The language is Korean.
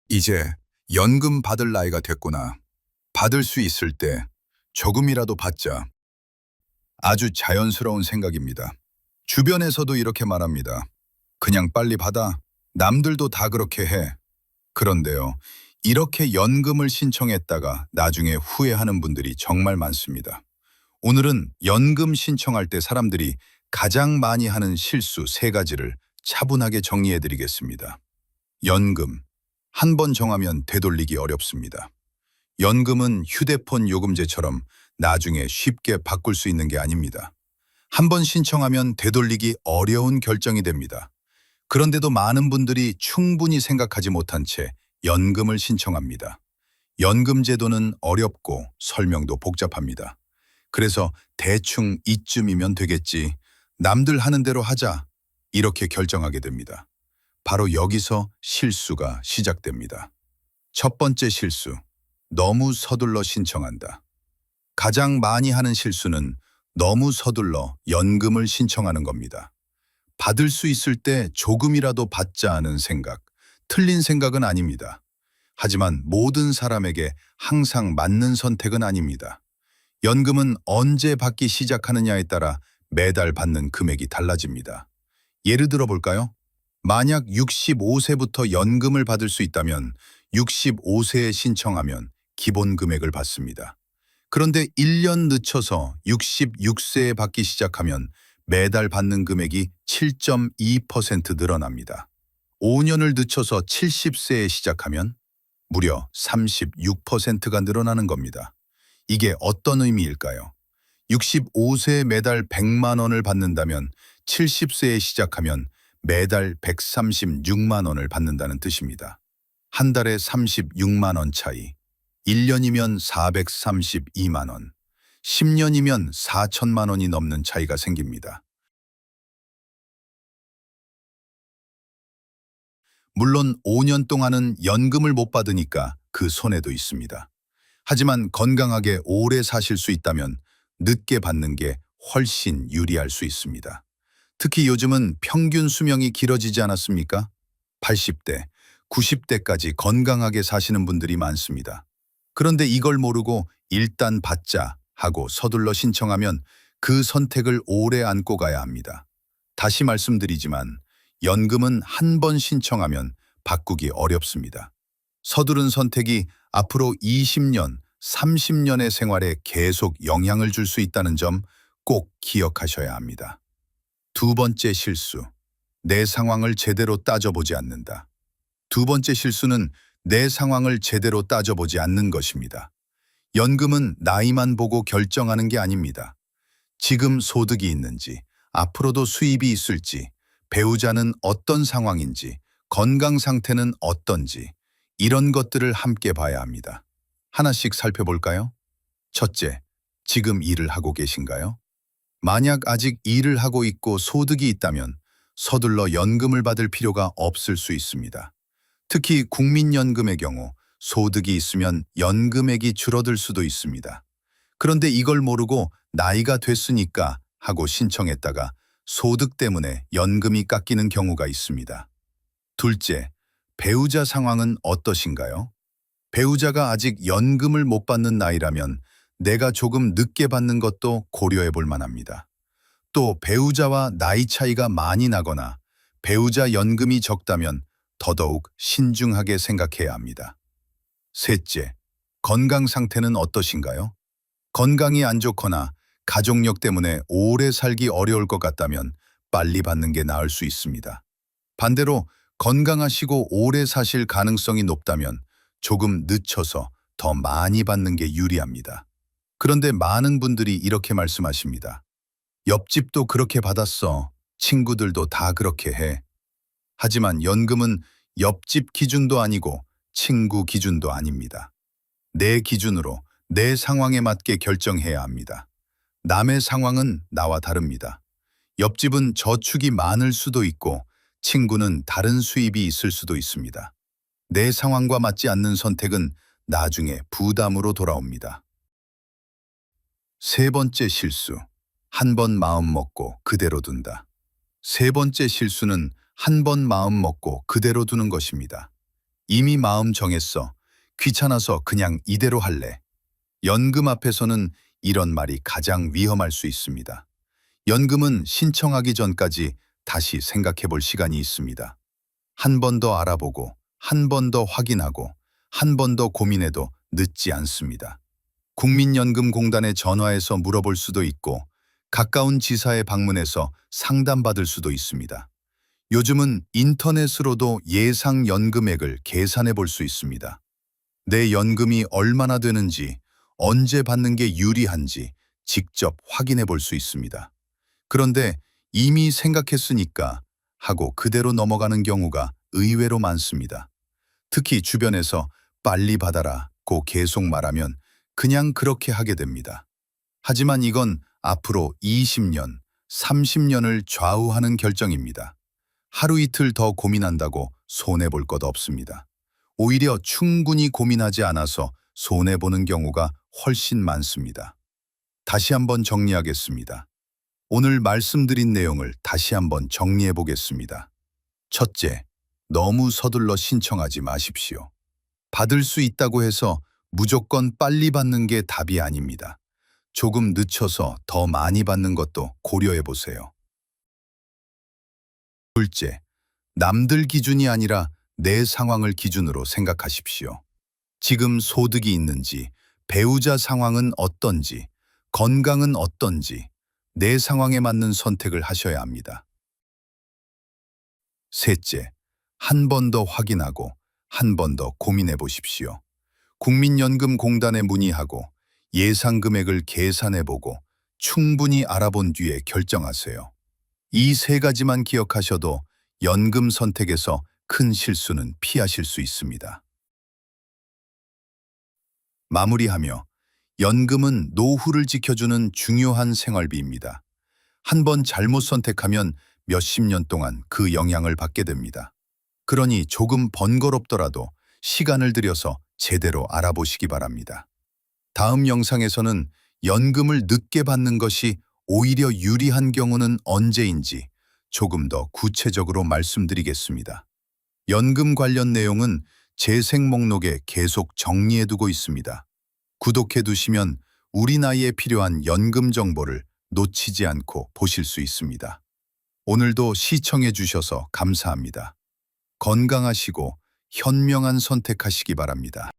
이제 연금 받을 나이가 됐구나. 받을 수 있을 때 조금이라도 받자. 아주 자연스러운 생각입니다. 주변에서도 이렇게 말합니다. 그냥 빨리 받아. 남들도 다 그렇게 해. 그런데요, 이렇게 연금을 신청했다가 나중에 후회하는 분들이 정말 많습니다. 오늘은 연금 신청할 때 사람들이 가장 많이 하는 실수 세 가지를 차분하게 정리해 드리겠습니다. 연금. 한 번 정하면 되돌리기 어렵습니다. 연금은 휴대폰 요금제처럼 나중에 쉽게 바꿀 수 있는 게 아닙니다. 한 번 신청하면 되돌리기 어려운 결정이 됩니다. 그런데도 많은 분들이 충분히 생각하지 못한 채 연금을 신청합니다. 연금 제도는 어렵고 설명도 복잡합니다. 그래서 대충 이쯤이면 되겠지, 남들 하는 대로 하자, 이렇게 결정하게 됩니다. 바로 여기서 실수가 시작됩니다. 첫 번째 실수, 너무 서둘러 신청한다. 가장 많이 하는 실수는 너무 서둘러 연금을 신청하는 겁니다. 받을 수 있을 때 조금이라도 받자 하는 생각, 틀린 생각은 아닙니다. 하지만 모든 사람에게 항상 맞는 선택은 아닙니다. 연금은 언제 받기 시작하느냐에 따라 매달 받는 금액이 달라집니다. 예를 들어 볼까요? 만약 65세부터 연금을 받을 수 있다면 65세에 신청하면 기본 금액을 받습니다. 그런데 1년 늦춰서 66세에 받기 시작하면 매달 받는 금액이 7.2% 늘어납니다. 5년을 늦춰서 70세에 시작하면 무려 36%가 늘어나는 겁니다. 이게 어떤 의미일까요? 65세에 매달 100만 원을 받는다면 70세에 시작하면 매달 136만 원을 받는다는 뜻입니다. 한 달에 36만 원 차이, 1년이면 432만 원, 10년이면 4천만 원이 넘는 차이가 생깁니다. 물론 5년 동안은 연금을 못 받으니까 그 손해도 있습니다. 하지만 건강하게 오래 사실 수 있다면 늦게 받는 게 훨씬 유리할 수 있습니다. 특히 요즘은 평균 수명이 길어지지 않았습니까? 80대, 90대까지 건강하게 사시는 분들이 많습니다. 그런데 이걸 모르고 일단 받자 하고 서둘러 신청하면 그 선택을 오래 안고 가야 합니다. 다시 말씀드리지만 연금은 한 번 신청하면 바꾸기 어렵습니다. 서두른 선택이 앞으로 20년, 30년의 생활에 계속 영향을 줄 수 있다는 점 꼭 기억하셔야 합니다. 두 번째 실수, 내 상황을 제대로 따져보지 않는다. 두 번째 실수는 내 상황을 제대로 따져보지 않는 것입니다. 연금은 나이만 보고 결정하는 게 아닙니다. 지금 소득이 있는지, 앞으로도 수입이 있을지, 배우자는 어떤 상황인지, 건강 상태는 어떤지, 이런 것들을 함께 봐야 합니다. 하나씩 살펴볼까요? 첫째, 지금 일을 하고 계신가요? 만약 아직 일을 하고 있고 소득이 있다면 서둘러 연금을 받을 필요가 없을 수 있습니다. 특히 국민연금의 경우 소득이 있으면 연금액이 줄어들 수도 있습니다. 그런데 이걸 모르고 나이가 됐으니까 하고 신청했다가 소득 때문에 연금이 깎이는 경우가 있습니다. 둘째, 배우자 상황은 어떠신가요? 배우자가 아직 연금을 못 받는 나이라면 내가 조금 늦게 받는 것도 고려해 볼 만합니다. 또 배우자와 나이 차이가 많이 나거나 배우자 연금이 적다면 더더욱 신중하게 생각해야 합니다. 셋째, 건강 상태는 어떠신가요? 건강이 안 좋거나 가족력 때문에 오래 살기 어려울 것 같다면 빨리 받는 게 나을 수 있습니다. 반대로 건강하시고 오래 사실 가능성이 높다면 조금 늦춰서 더 많이 받는 게 유리합니다. 그런데 많은 분들이 이렇게 말씀하십니다. 옆집도 그렇게 받았어. 친구들도 다 그렇게 해. 하지만 연금은 옆집 기준도 아니고 친구 기준도 아닙니다. 내 기준으로 내 상황에 맞게 결정해야 합니다. 남의 상황은 나와 다릅니다. 옆집은 저축이 많을 수도 있고 친구는 다른 수입이 있을 수도 있습니다. 내 상황과 맞지 않는 선택은 나중에 부담으로 돌아옵니다. 세 번째 실수, 한 번 마음 먹고 그대로 둔다. 세 번째 실수는 한 번 마음 먹고 그대로 두는 것입니다. 이미 마음 정했어. 귀찮아서 그냥 이대로 할래. 연금 앞에서는 이런 말이 가장 위험할 수 있습니다. 연금은 신청하기 전까지 다시 생각해 볼 시간이 있습니다. 한 번 더 알아보고, 한 번 더 확인하고, 한 번 더 고민해도 늦지 않습니다. 국민연금공단에 전화해서 물어볼 수도 있고, 가까운 지사에 방문해서 상담받을 수도 있습니다. 요즘은 인터넷으로도 예상 연금액을 계산해 볼 수 있습니다. 내 연금이 얼마나 되는지, 언제 받는 게 유리한지 직접 확인해 볼 수 있습니다. 그런데 이미 생각했으니까 하고 그대로 넘어가는 경우가 의외로 많습니다. 특히 주변에서 빨리 받아라고 계속 말하면 그냥 그렇게 하게 됩니다. 하지만 이건 앞으로 20년, 30년을 좌우하는 결정입니다. 하루 이틀 더 고민한다고 손해볼 것 없습니다. 오히려 충분히 고민하지 않아서 손해보는 경우가 훨씬 많습니다. 다시 한번 정리하겠습니다. 오늘 말씀드린 내용을 다시 한번 정리해 보겠습니다. 첫째, 너무 서둘러 신청하지 마십시오. 받을 수 있다고 해서 무조건 빨리 받는 게 답이 아닙니다. 조금 늦춰서 더 많이 받는 것도 고려해 보세요. 둘째, 남들 기준이 아니라 내 상황을 기준으로 생각하십시오. 지금 소득이 있는지, 배우자 상황은 어떤지, 건강은 어떤지, 내 상황에 맞는 선택을 하셔야 합니다. 셋째, 한 번 더 확인하고 한 번 더 고민해 보십시오. 국민연금공단에 문의하고 예상 금액을 계산해 보고 충분히 알아본 뒤에 결정하세요. 이 세 가지만 기억하셔도 연금 선택에서 큰 실수는 피하실 수 있습니다. 마무리하며 연금은 노후를 지켜주는 중요한 생활비입니다. 한 번 잘못 선택하면 몇십 년 동안 그 영향을 받게 됩니다. 그러니 조금 번거롭더라도 시간을 들여서 제대로 알아보시기 바랍니다. 다음 영상에서는 연금을 늦게 받는 것이 오히려 유리한 경우는 언제인지 조금 더 구체적으로 말씀드리겠습니다. 연금 관련 내용은 재생 목록에 계속 정리해두고 있습니다. 구독해두시면 우리 나이에 필요한 연금 정보를 놓치지 않고 보실 수 있습니다. 오늘도 시청해 주셔서 감사합니다. 건강하시고 현명한 선택하시기 바랍니다.